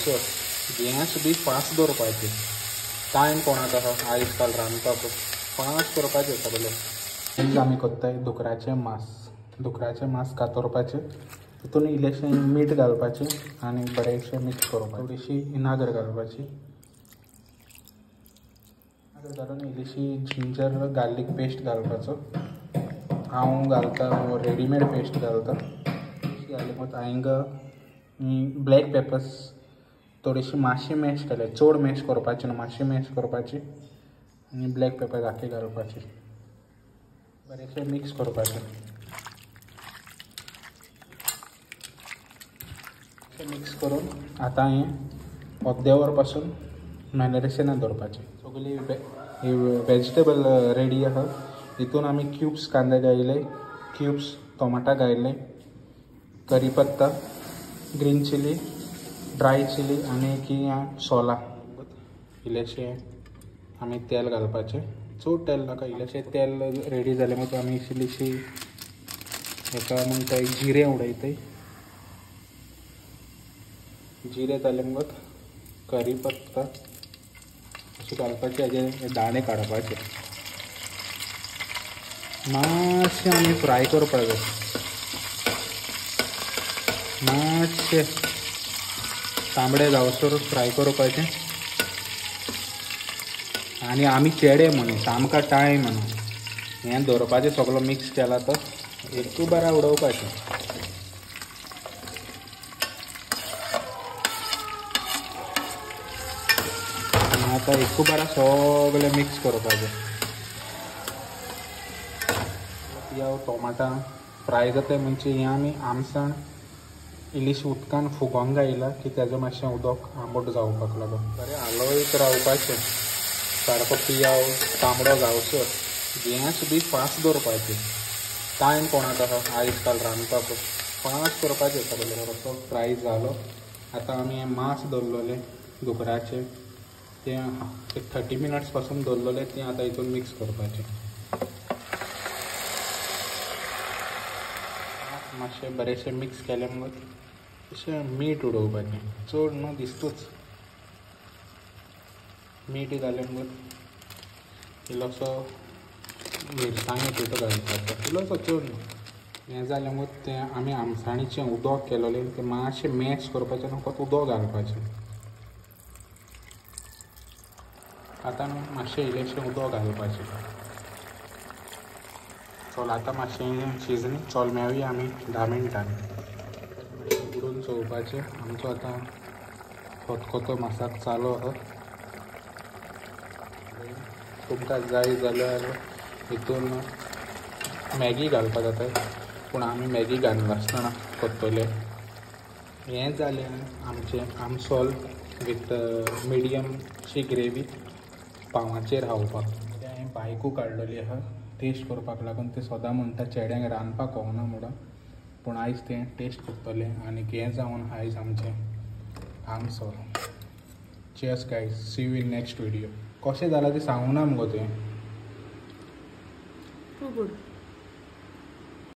गावसो gas B 5 दवरपाची time कोणाक आहा आयज काल रांदपाक 5 करपाचें सगळें आयज आमी कोत्ताय दुकराचें मांस कातरपाचें तितून इल्लेशें मीठ घालपाचें आनी बरेंशें मिक्स करपाचें थोडीशी इनागर घालपाची घालून इल्लीशी जिंजर गार्लीक पेस्ट घालपाचो हांव घालता रेडीमेड पेस्ट घालता घालून हांवें ब्लॅक पेपर्स थोडीशी मातशी मॅश केले चड मॅश करपाची न्हू मातशी मॅश करपाची आनी ब्लॅक पेपर घातली घालपाची बरेंशें मिक्स करपाचें मिक्स करून आतां हें अर्दे वर पासून मॅरिनेशनाक दवरपाचें सगळी वेजिटेबल रेडी आहा हितून आमी क्यूब्स कांदे घायले क्यूब्स टोमाटा घायले करीपत्ता ग्रीन चिली ड्राय चिली आनी की सोला इल्लेशें आमी तेल घालपाचें चड तेल नाका इल्लेशें तेल रेडी जालें मागीर आमी इल्लीशी हेका म्हणटाय जिरें उडयताय जिरें जालें मगत करीपत्ता अशें घालपाचें हेजे दाणे काडपाचे मातशें आमी फ्राय करपाक जाय मातशें तांबडे जावसर फ्राय करपाचें आनी आमी चेडे मनीस आमकां टायम न्हू हें दवरपाचें सगळो मिक्स केला तो एक बरा उडोवपाचें आतां एक बरा सगळें मिक्स करपाचें ह्या टोमाटा फ्राय जाता म्हणजे हें आमी आमसाण इल्लीशी उदकान फुगोंक घायला की तेजें मातशें उदक आंबट जावपाक लागून बरें हालयत रावपाचें सारको पियाव तांबडो जावसर गॅस बी फास्ट दवरपाची टायम कोणाक आहा आयज काल रांदपाक 5 करपाचें सगळें असो फ्राय जालो आतां आमी हें मांस दवरलेलें दुकराचें तें 30 मिनट्स पासून दवरलेलें तें आतां हितून मिक्स करपाचें मातशें बरेंशें मिक्स केलें मगत अशें मीठ उडोवपाचें चड न्हू दिसतूच मीठ घालें मगत इल्लोसो मिरसांगे पिठो घालपाचो इल्लोसो चड न्हू हें जालें मगत तें आमी आमसाणीचें उदक केलोलें तें मातशें मॅश करपाचें न्हू फकत उदक घालपाचें आतां न्हू मातशें इल्लेशें उदक घालपाचें चल आतां मातशें शिजलें चल मेळुया आमी 10 मिनटांनी उडून चोवपाचें आमचो आतां खतखतो मसालो चालू आहा तुमकां जाय जाल्यार हितून मॅगी घालपाक जाता पूण आमी मॅगी घालनासतना करतले हें जालें आमचें आमसोल विथ मिडियमशी ग्रेवी पावाचेर खावपाक हांवें बायकू काडलेली आहा टेस्ट करपाक लागून ते सदां म्हणटा चेड्यांक रांदपाक कळना म्हणून पूण आयज तें टेस्ट करतलें आनी हें जावन आयज आमचें आमसोल cheers guys see you in next video कशें जालां तें सांगूना मुगो तें गुड